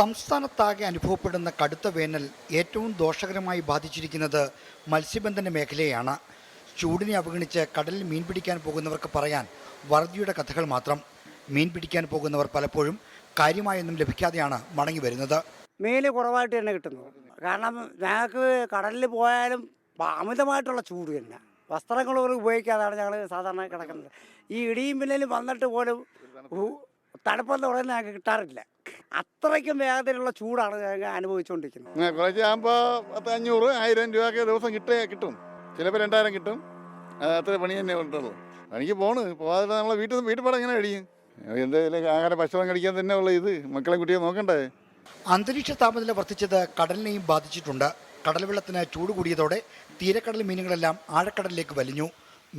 സംസ്ഥാനത്താകെ അനുഭവപ്പെടുന്ന കടുത്ത വേനൽ ഏറ്റവും ദോഷകരമായി ബാധിച്ചിരിക്കുന്നത് മത്സ്യബന്ധന മേഖലയെയാണ്. ചൂടിനെ അവഗണിച്ച് കടലിൽ മീൻ പിടിക്കാൻ പോകുന്നവർക്ക് പറയാൻ വറുതിയുടെ കഥകൾ മാത്രം. മീൻ പിടിക്കാൻ പോകുന്നവർ പലപ്പോഴും കാര്യമായൊന്നും ലഭിക്കാതെയാണ് മടങ്ങി വരുന്നത്. മീൻ കുറവായിട്ട് തന്നെ കിട്ടുന്നു. കാരണം ഞങ്ങൾക്ക് കടലിൽ പോയാലും അമിതമായിട്ടുള്ള ചൂട് തന്നെ. വസ്ത്രങ്ങൾ പോലും ഉപയോഗിക്കാതാണ് ഞങ്ങൾ സാധാരണ കിടക്കുന്നത്. ഈ ഇടിയും പിന്നലും വന്നിട്ട് പോലും തണുപ്പെന്ന് പറയുന്നത് ഞങ്ങൾക്ക് കിട്ടാറില്ല. അത്രയ്ക്കും വേഗത്തിലുള്ള ചൂടാണ് ഞങ്ങൾ അനുഭവിച്ചുകൊണ്ടിരിക്കുന്നത്. കുറച്ച് ആകുമ്പോൾ 500-1000 രൂപയൊക്കെ ദിവസം കിട്ടും. ചിലപ്പോൾ 2000 കിട്ടും. അത്ര പണി തന്നെ ഉണ്ടുള്ളൂ. എനിക്ക് പോകാതെ നമ്മളെ വീട്ടിൽ പാടെ എങ്ങനെ കഴിയും? എന്തെങ്കിലും ആഹാര ഭക്ഷണം കഴിക്കാൻ തന്നെ ഉള്ള ഇത് മക്കളെ കുട്ടിയെ നോക്കണ്ടേ? അന്തരീക്ഷ താപനില വർദ്ധിച്ചത് കടലിനെയും ബാധിച്ചിട്ടുണ്ട്. കടൽ വെള്ളത്തിന് ചൂട് കൂടിയതോടെ തീരക്കടൽ മീനുകളെല്ലാം ആഴക്കടലിലേക്ക് വലിഞ്ഞു.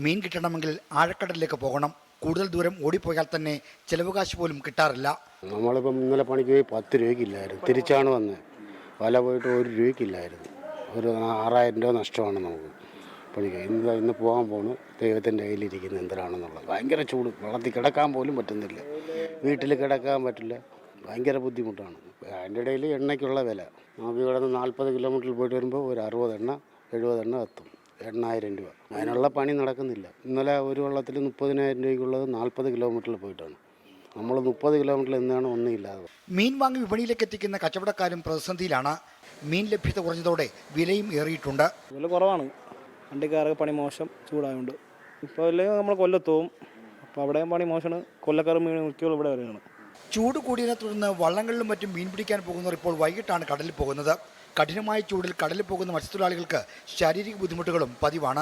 മീൻ കിട്ടണമെങ്കിൽ ആഴക്കടലിലേക്ക് പോകണം. കൂടുതൽ ദൂരം ഓടിപ്പോയാൽ തന്നെ ചിലവുകാശ് പോലും കിട്ടാറില്ല. നമ്മളിപ്പം ഇന്നലെ പണിക്ക് പോയി 10 രൂപയ്ക്കില്ലായിരുന്നു. തിരിച്ചാണ് വന്നത്. വല പോയിട്ട് 1 രൂപയ്ക്കില്ലായിരുന്നു. ഒരു 6000 രൂപ നഷ്ടമാണ് നമുക്ക് പണിക്ക്. ഇന്ന് പോകാൻ പോണു. ദൈവത്തിൻ്റെ കയ്യിലിരിക്കുന്ന എന്തിനാണെന്നുള്ളത്. ഭയങ്കര ചൂട്. വെള്ളത്തിൽ കിടക്കാൻ പോലും പറ്റുന്നില്ല. വീട്ടിൽ കിടക്കാൻ പറ്റില്ല. ഭയങ്കര ബുദ്ധിമുട്ടാണ്. അതിൻ്റെ ഇടയിൽ എണ്ണയ്ക്കുള്ള വില. നമുക്ക് ഇവിടെ നിന്ന് 40 കിലോമീറ്ററിൽ പോയിട്ട് വരുമ്പോൾ ഒരു 60 എണ്ണ 70 എണ്ണ എത്തും. 8000 രൂപ. അതിനുള്ള പണി നടക്കുന്നില്ല. ഇന്നലെ ഒരു വള്ളത്തിൽ 30,000 രൂപയ്ക്കുള്ളത് 40 കിലോമീറ്ററിൽ പോയിട്ടാണ്. നമ്മൾ 30 കിലോമീറ്ററിൽ എന്നാണ് ഒന്നുമില്ലാതെ. മീൻ വാങ്ങി വിപണിയിലേക്ക് എത്തിക്കുന്ന കച്ചവടക്കാരും പ്രതിസന്ധിയിലാണ്. മീൻ ലഭ്യത കുറഞ്ഞതോടെ വിലയും ഏറിയിട്ടുണ്ട്. വില കുറവാണ്. വണ്ടിക്കാർക്ക് പണി മോശം, ചൂടായതുകൊണ്ട്. ഇപ്പോൾ അല്ലെങ്കിൽ നമ്മൾ കൊല്ലത്തോവും. അപ്പോൾ അവിടെയും പണി മോശമാണ്. കൊല്ലക്കാർ മീൻ മിക്കോളം ഇവിടെ വരെയാണ്. ചൂട് കൂടിയതിനെ തുടർന്ന് വള്ളങ്ങളിലും മറ്റും മീൻ പിടിക്കാൻ പോകുന്നവർ ഇപ്പോൾ വൈകിട്ടാണ് കടലിൽ പോകുന്നത്. കഠിനമായ ചൂടിൽ കടലിൽ പോകുന്ന മത്സ്യത്തൊഴിലാളികൾക്ക് ശാരീരിക ബുദ്ധിമുട്ടുകളും പതിവാണ്.